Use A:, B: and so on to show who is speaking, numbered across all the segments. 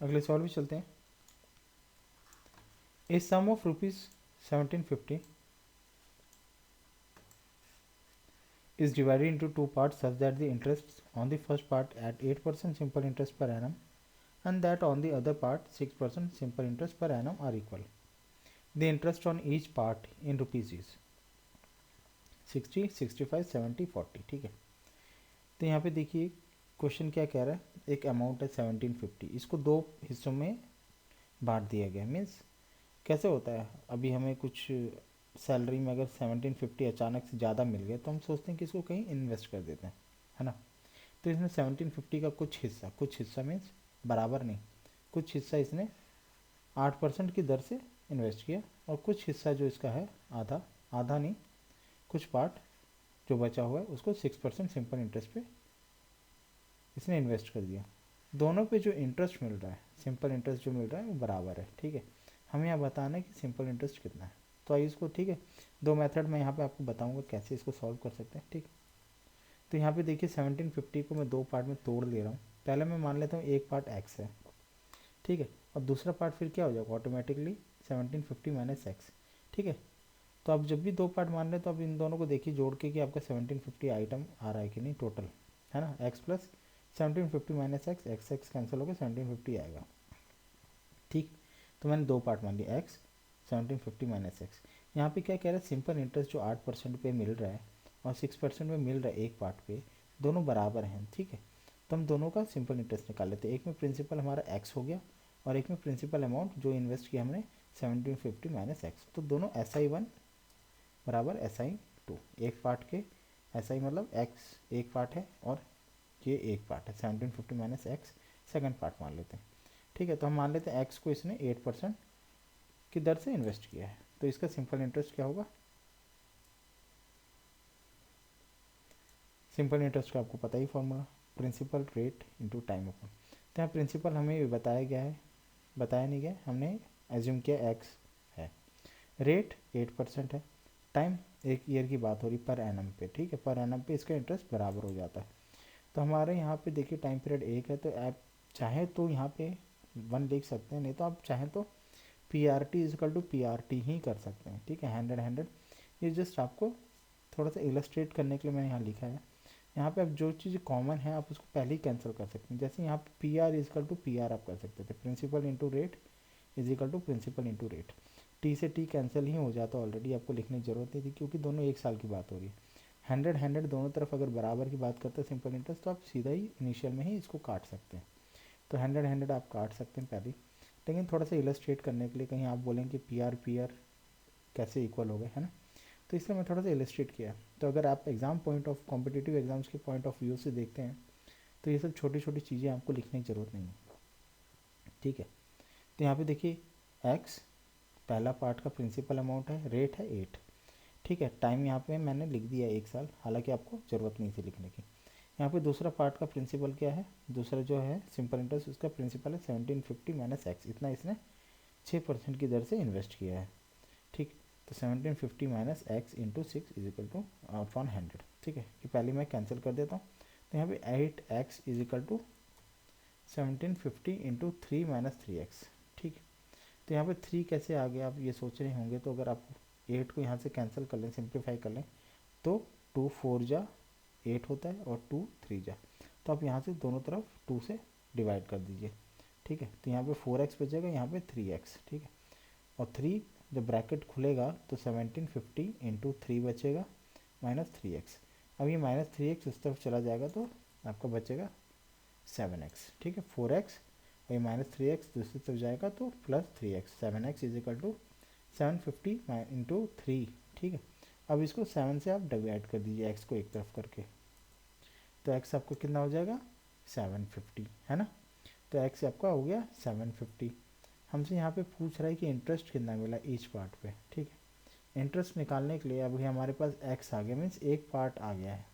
A: अगले सॉल्व भी चलते हैं। ए सम of ₹1750 is divided into two parts such that the interest on the first part at 8% simple interest per annum and that on the other part 6% simple interest per annum are equal. The interest on each part in rupees is 60, 65, 70, 40। ठीक है, तो यहाँ पे देखिए question क्या कह रहा है, एक अमाउंट है 1750, इसको दो हिस्सों में बांट दिया गया। मीन्स कैसे होता है, अभी हमें कुछ सैलरी में अगर 1750 अचानक से ज़्यादा मिल गया तो हम सोचते हैं कि इसको कहीं इन्वेस्ट कर देते हैं, है ना। तो इसने 1750 का कुछ हिस्सा मीन्स बराबर नहीं, कुछ हिस्सा इसने 8% की दर से इन्वेस्ट किया और कुछ हिस्सा जो इसका है आधा आधा नहीं, कुछ पार्ट जो बचा हुआ है उसको 6% सिंपल इंटरेस्ट पे इसने इन्वेस्ट कर दिया। दोनों पे जो इंटरेस्ट मिल रहा है, सिंपल इंटरेस्ट जो मिल रहा है वो बराबर है। ठीक है, हमें यहाँ बताना है कि सिंपल इंटरेस्ट कितना है। तो आइए इसको, ठीक है, दो मेथड मैं यहाँ पे आपको बताऊँगा कैसे इसको सॉल्व कर सकते हैं। ठीक, तो यहाँ पे देखिए 1750 को मैं दो पार्ट में तोड़ ले रहा हूँ। पहले मैं मान लेता हूँ एक पार्ट एक्स है, ठीक है, और दूसरा पार्ट फिर क्या हो जाएगा ऑटोमेटिकली 1750 माइनस एक्स। ठीक है, तो आप जब भी दो पार्ट मान रहे हैं तो आप इन दोनों को देखिए जोड़ के कि आपका 1750 आइटम आ रहा है कि नहीं टोटल, है ना। X plus 1750 minus x, x x cancel होकर 1750 आएगा। ठीक, तो मैंने दो पार्ट मान लिया, एक्स 1750 माइनस एक्स। यहाँ पे क्या कह रहा है, सिंपल इंटरेस्ट जो 8% पे मिल रहा है और 6% में मिल रहा है एक पार्ट पे, दोनों बराबर हैं। ठीक है, तो हम दोनों का सिंपल इंटरेस्ट निकाल लेते हैं। एक में प्रिंसिपल हमारा एक्स हो गया और एक में प्रिंसिपल अमाउंट जो इन्वेस्ट किया हमने 1750 माइनस एक्स। तो दोनों SI1 बराबर SI2। एक पार्ट के SI मतलब एक्स एक पार्ट है और ये एक पार्ट है, 1750 माइनस एक्स सेकेंड पार्ट मान लेते हैं। ठीक है, तो हम मान लेते हैं एक्स को इसने 8% की दर से इन्वेस्ट किया है, तो इसका सिंपल इंटरेस्ट क्या होगा। सिंपल इंटरेस्ट का आपको पता ही formula, principal rate into time अपन। तो यहाँ प्रिंसिपल हमें बताया गया है, बताया नहीं गया, हमने एज्यूम किया एक्स है, रेट 8% है, टाइम एक ईयर की बात हो रही पर एनम पे। ठीक है, पर एनम पे इसका इंटरेस्ट बराबर हो जाता है। तो हमारे यहाँ पे देखिए टाइम पीरियड एक है, तो आप चाहें तो यहाँ पे 1 लिख सकते हैं, नहीं तो आप चाहें तो PRT इजकल टू PRT ही कर सकते हैं। ठीक है, 100 ये जस्ट आपको थोड़ा सा इलस्ट्रेट करने के लिए मैंने यहाँ लिखा है। यहाँ पे आप जो चीज़ कॉमन है आप उसको पहले ही कैंसिल कर सकते हैं। जैसे यहाँ पे PR इजकल टू PR आप कर सकते थे, principal into rate is equal to principal into rate. T से टी कैंसिल ही हो जाता ऑलरेडी, आपको लिखने की जरूरत नहीं थी क्योंकि दोनों एक साल की बात हो रही है। 100 दोनों तरफ अगर बराबर की बात करते हैं सिंपल इंटरेस्ट, तो आप सीधा ही इनिशियल में ही इसको काट सकते हैं। तो 100 आप काट सकते हैं पहले, लेकिन थोड़ा सा इलस्ट्रेट करने के लिए कहीं आप बोलें कि PR कैसे इक्वल हो गए, है ना, तो इसलिए मैं थोड़ा सा इलस्ट्रेट किया। तो अगर आप exam point of competitive exams के पॉइंट ऑफ व्यू से देखते हैं तो ये सब छोटी छोटी चीज़ें आपको लिखने की ज़रूरत नहीं है। ठीक है, तो यहाँ पे देखिए एक्स पहला पार्ट का प्रिंसिपल अमाउंट है, रेट है 8। ठीक है, टाइम यहाँ पे मैंने लिख दिया 1 साल, हालांकि आपको ज़रूरत नहीं थी लिखने की। यहाँ पे दूसरा पार्ट का प्रिंसिपल क्या है, दूसरा जो है सिंपल इंटरेस्ट उसका प्रिंसिपल है 1750 माइनस एक्स, इतना इसने 6% की दर से इन्वेस्ट किया है। ठीक, तो 1750 minus x into 6 is equal two upon 100। ठीक है, ये पहले मैं कैंसिल कर देता हूँ। तो यहाँ पे 8x is equal to 1750 into 3 minus 3x। ठीक, तो यहाँ पे 3 कैसे आ गया आप ये सोच रहे होंगे, तो अगर आप 8 को यहाँ से कैंसिल कर लें, सिंप्लीफाई कर लें, तो 2 4 जा 8 होता है और 2 3 जा, तो आप यहाँ से दोनों तरफ 2 से डिवाइड कर दीजिए। ठीक है, तो यहाँ पे 4x बचेगा, यहाँ पे 3x। ठीक है, और 3 जब ब्रैकेट खुलेगा तो 1750 इंटू 3 बचेगा माइनस 3x। अब ये माइनस 3x इस तरफ चला जाएगा तो आपका बचेगा 7x। ठीक है, 4x और ये माइनस 3x दूसरी तरफ जाएगा तो plus 3x, 7x is equal to 750 into 3। ठीक है, अब इसको 7 से आप डिवाइड कर दीजिए x को एक तरफ करके, तो x आपको कितना हो जाएगा 750, है ना। तो x आपका हो गया 750। हमसे यहाँ पे पूछ रहा है कि इंटरेस्ट कितना मिला ईच पार्ट पे। ठीक है, इंटरेस्ट निकालने के लिए अभी हमारे पास x आ गया, मीन्स एक पार्ट आ गया है,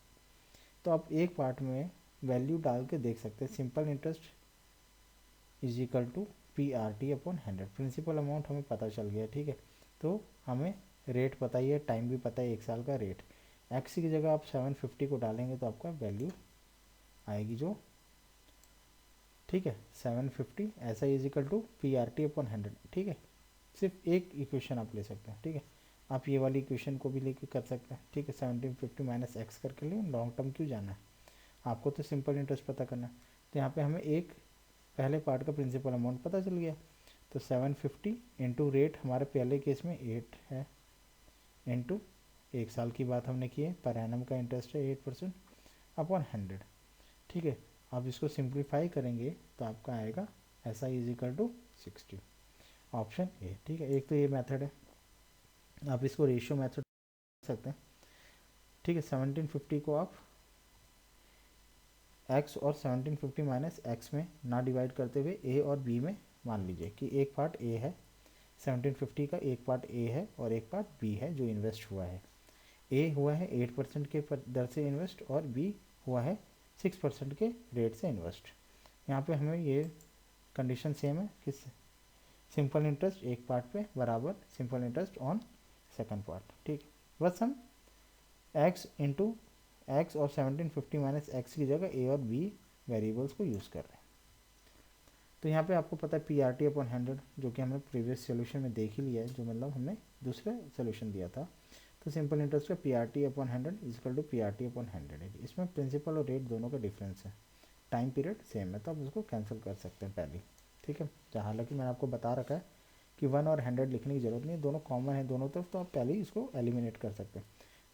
A: तो आप एक पार्ट में वैल्यू डाल के देख सकते हैं। Simple interest is equal to PRT upon 100, principal amount हमें पता चल गया। ठीक है, तो हमें रेट पता ही है, टाइम भी पता है, एक साल का रेट। एक्स की जगह आप 750 को डालेंगे तो आपका वैल्यू आएगी जो ठीक है। 750 ऐसा इज इक्वल टू PRT/100, ठीक है। सिर्फ एक इक्वेशन आप ले सकते हैं, ठीक है। आप ये वाली इक्वेशन को भी लेके कर सकते हैं, ठीक है। 1750 माइनस एक्स करके लिए लॉन्ग टर्म क्यों जाना है, आपको तो सिंपल इंटरेस्ट पता करना है। तो यहाँ पे हमें एक पहले पार्ट का प्रिंसिपल अमाउंट पता चल गया। तो 750 इंटू रेट हमारे पहले केस में 8 है, इंटू 1 साल की बात हमने की है, पर एनम का इंटरेस्ट है 8% अपॉन 100, ठीक है। आप इसको सिंप्लीफाई करेंगे तो आपका आएगा ऐसा is equal to 60, option A, ठीक है। एक तो ये मेथड है, आप इसको रेशियो मेथड सकते हैं, ठीक है। 1750 को आप x और 1750 माइनस एक्स में ना डिवाइड करते हुए a और b में मान लीजिए कि एक पार्ट a है 1750 का, एक पार्ट a है और एक पार्ट b है जो इन्वेस्ट हुआ है। a हुआ है 8% के दर से इन्वेस्ट और b हुआ है 6% के रेट से इन्वेस्ट। यहाँ पे हमें ये कंडीशन सेम है कि सिंपल इंटरेस्ट एक पार्ट पे बराबर simple interest on second part, ठीक है। बस हम x इंटू एक्स और 1750 माइनस एक्स की जगह a और b वेरिएबल्स को यूज़ कर रहे हैं। तो यहाँ पे आपको पता है PRT/100 जो कि हमने प्रीवियस सोल्यूशन में देख ही लिया है, जो मतलब हमने दूसरे सोल्यूशन दिया था। तो सिंपल इंटरेस्ट का PRT/100 इजकल टू PRT/100 है। इसमें प्रिंसिपल और रेट दोनों का डिफरेंस है, टाइम पीरियड सेम है, तो आप उसको कैंसिल कर सकते हैं पहले, ठीक है। हालांकि मैंने आपको बता रखा है कि 1 और 100 लिखने की जरूरत नहीं, दोनों कॉमन है दोनों तरफ, तो आप पहले ही इसको एलिमिनेट कर सकते हैं।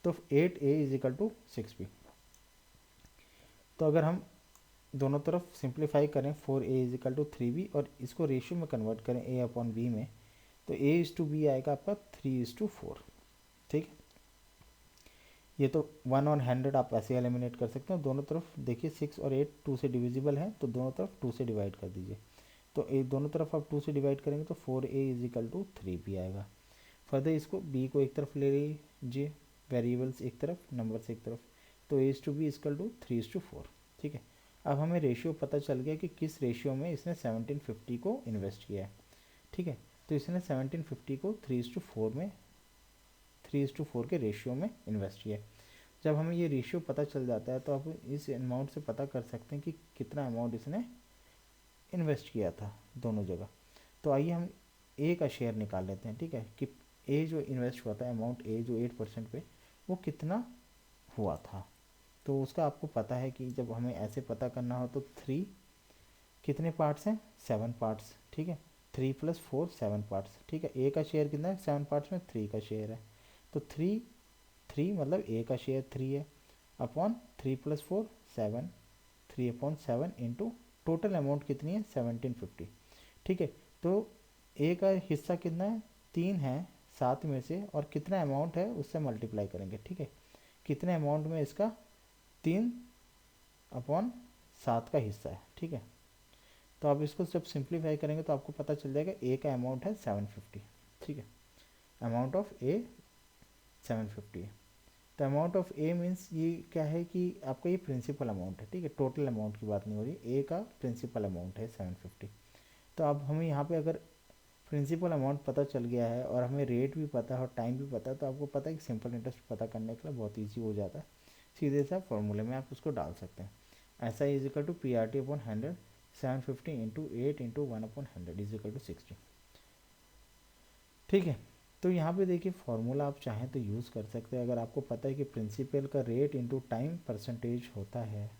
A: तो 8a is equal to 6b। तो अगर हम दोनों तरफ सिंप्लीफाई करें 4a is equal to 3b और इसको रेशियो में कन्वर्ट करें a अपॉन b में, तो a इज टू बी आएगा आपका 3:4, ठीक है। ये तो 1 और 100 आप ऐसे एलिमिनेट कर सकते हैं, दोनों तरफ देखिए 6 और 8 2 से डिविजिबल है, तो दोनों तरफ 2 से डिवाइड कर दीजिए। तो ए दोनों तरफ आप 2 से डिवाइड करेंगे तो 4a is equal to 3b आएगा। फर्दर इसको b को एक तरफ ले लीजिए, वेरिएबल्स एक तरफ, नंबर्स एक तरफ, तो a to b is equal to 3:4, ठीक है। अब हमें रेशियो पता चल गया कि किस रेशियो में इसने 1750 को इन्वेस्ट किया है, ठीक है। तो इसने 1750 को 3:4 के रेशियो में इन्वेस्ट किया है। जब हमें ये रेशियो पता चल जाता है तो आप इस अमाउंट से पता कर सकते हैं कि कितना अमाउंट इसने इन्वेस्ट किया था दोनों जगह। तो आइए हम ए का शेयर निकाल लेते हैं, ठीक है, कि ए जो इन्वेस्ट हुआ था, अमाउंट ए जो 8% पे, वो कितना हुआ था। तो उसका आपको पता है कि जब हमें ऐसे पता करना हो तो 3 कितने पार्ट्स हैं, 7 पार्ट्स, ठीक है। 3 + 4 7 पार्ट्स, ठीक है। ए का शेयर कितना है 7 पार्ट्स में, 3 का शेयर है, तो 3 मतलब ए का शेयर 3 है, अपॉन 3 + 4 7, 3/7 इंटू टोटल अमाउंट कितनी है 1750, ठीक है। तो ए का हिस्सा कितना है 3 है 7 में से, और कितना अमाउंट है उससे मल्टीप्लाई करेंगे, ठीक है। कितने अमाउंट में इसका 3/7 का हिस्सा है, ठीक है। तो आप इसको जब सिंप्लीफाई करेंगे तो आपको पता चल जाएगा ए का अमाउंट है 750, ठीक है। अमाउंट ऑफ ए 750 है। तो अमाउंट ऑफ ए मीन्स ये क्या है कि आपका ये प्रिंसिपल अमाउंट है, ठीक है, टोटल अमाउंट की बात नहीं हो रही, ए का प्रिंसिपल अमाउंट है 750। तो अब हमें यहाँ पे अगर प्रिंसिपल अमाउंट पता चल गया है और हमें रेट भी पता है और टाइम भी पता है, तो आपको पता है कि सिंपल इंटरेस्ट पता करने के लिए बहुत ईजी हो जाता है, सीधे से आप फॉर्मूले में आप उसको डाल सकते हैं। ऐसा is equal to PRT/100 750 into 8 into 1/100 is equal to 60, ठीक है। तो यहाँ पे देखिए फॉर्मूला आप चाहें तो यूज़ कर सकते हैं। अगर आपको पता है कि प्रिंसिपल का रेट इंटू टाइम परसेंटेज होता है,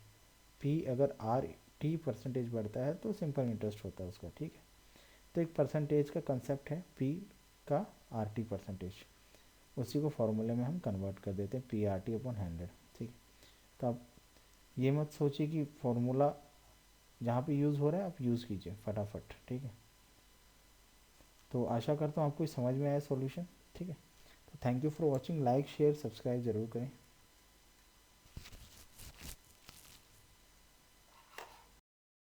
A: पी अगर RT% बढ़ता है तो सिंपल इंटरेस्ट होता है उसका, ठीक है। तो एक परसेंटेज का कंसेप्ट है पी का RT%, उसी को फॉर्मूले में हम कन्वर्ट कर देते हैं PRT/100, ठीक है। तो आप ये मत सोचिए कि फॉर्मूला जहाँ पे यूज़ हो रहा है आप यूज़ कीजिए फटाफट, ठीक है। तो आशा करता हूँ आपको समझ में आया सॉल्यूशन, ठीक है। तो thank you for watching, like share subscribe ज़रूर करें।